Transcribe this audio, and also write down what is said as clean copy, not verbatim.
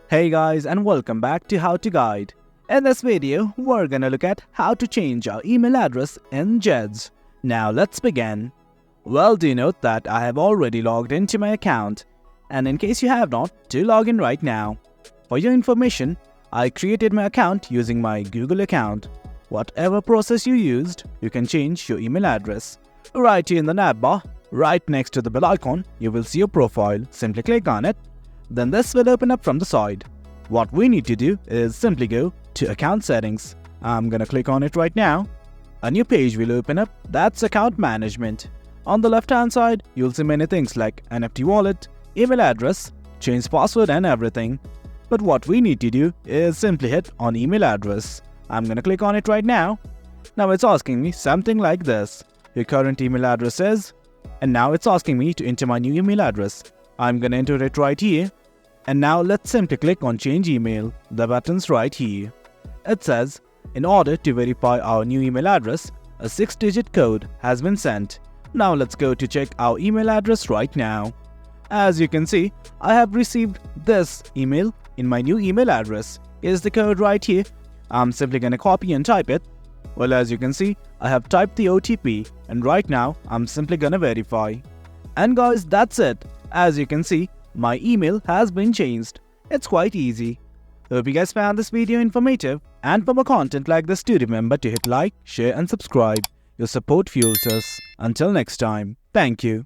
Hey guys, and welcome back to How to Guide. In this video, we're gonna look at how to change our email address in Zedge. Now let's begin. Well, do note that I have already logged into my account, and in case you have not, do log in right now. For your information, I created my account using my Google account. Whatever process you used, you can change your email address. Right here in the navbar, right next to the bell icon, you will see your profile. Simply click on it. Then this will open up from the side. What we need to do is simply go to account settings. I'm gonna click on it right now. A new page will open up, that's account management. On the left hand side, you'll see many things like NFT wallet, email address, change password and everything. But what we need to do is simply hit on email address. I'm gonna click on it right now. Now it's asking me something like this. Your current email address is, and now it's asking me to enter my new email address. I'm gonna enter it right here. And now let's simply click on change email, the button's right here. It says, in order to verify our new email address, a 6-digit code has been sent. Now let's go to check our email address right now. As you can see, I have received this email in my new email address. Here's the code right here. I'm simply gonna copy and type it. Well, as you can see, I have typed the OTP and right now I'm simply gonna verify. And guys, that's it. As you can see, my email has been changed. It's quite easy. Hope you guys found this video informative, and for more content like this, do remember to hit like, share and subscribe. Your support fuels us. Until next time, thank you.